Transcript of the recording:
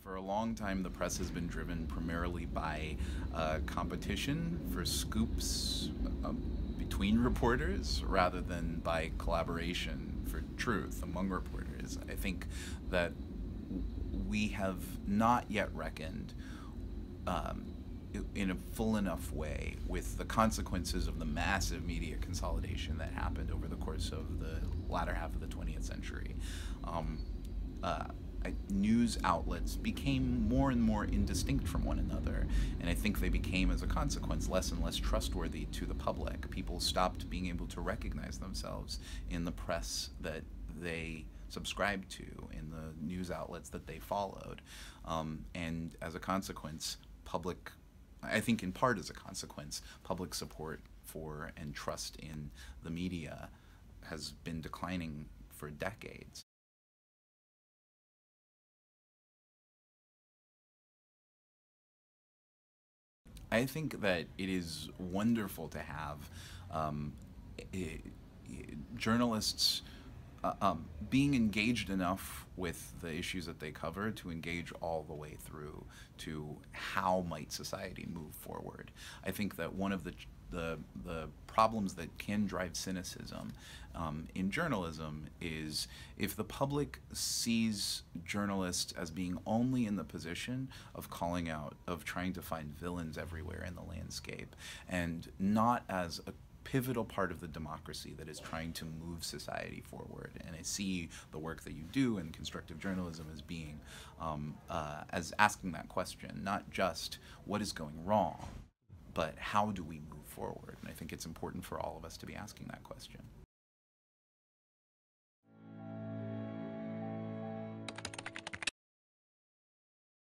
For a long time, the press has been driven primarily by competition for scoops between reporters rather than by collaboration for truth among reporters. I think that we have not yet reckoned in a full enough way with the consequences of the massive media consolidation that happened over the course of the latter half of the 20th century. News outlets became more and more indistinct from one another, and I think they became, as a consequence, less and less trustworthy to the public. People stopped being able to recognize themselves in the press that they subscribed to, in the news outlets that they followed, and as a consequence, I think in part as a consequence, public support for and trust in the media has been declining for decades. I think that it is wonderful to have um, journalists being engaged enough with the issues that they cover to engage all the way through to how might society move forward. I think that one of the problems that can drive cynicism in journalism is if the public sees journalists as being only in the position of calling out, of trying to find villains everywhere in the landscape, and not as a pivotal part of the democracy that is trying to move society forward. And I see the work that you do in constructive journalism as being, as asking that question, not just what is going wrong, but how do we move forward? And I think it's important for all of us to be asking that question.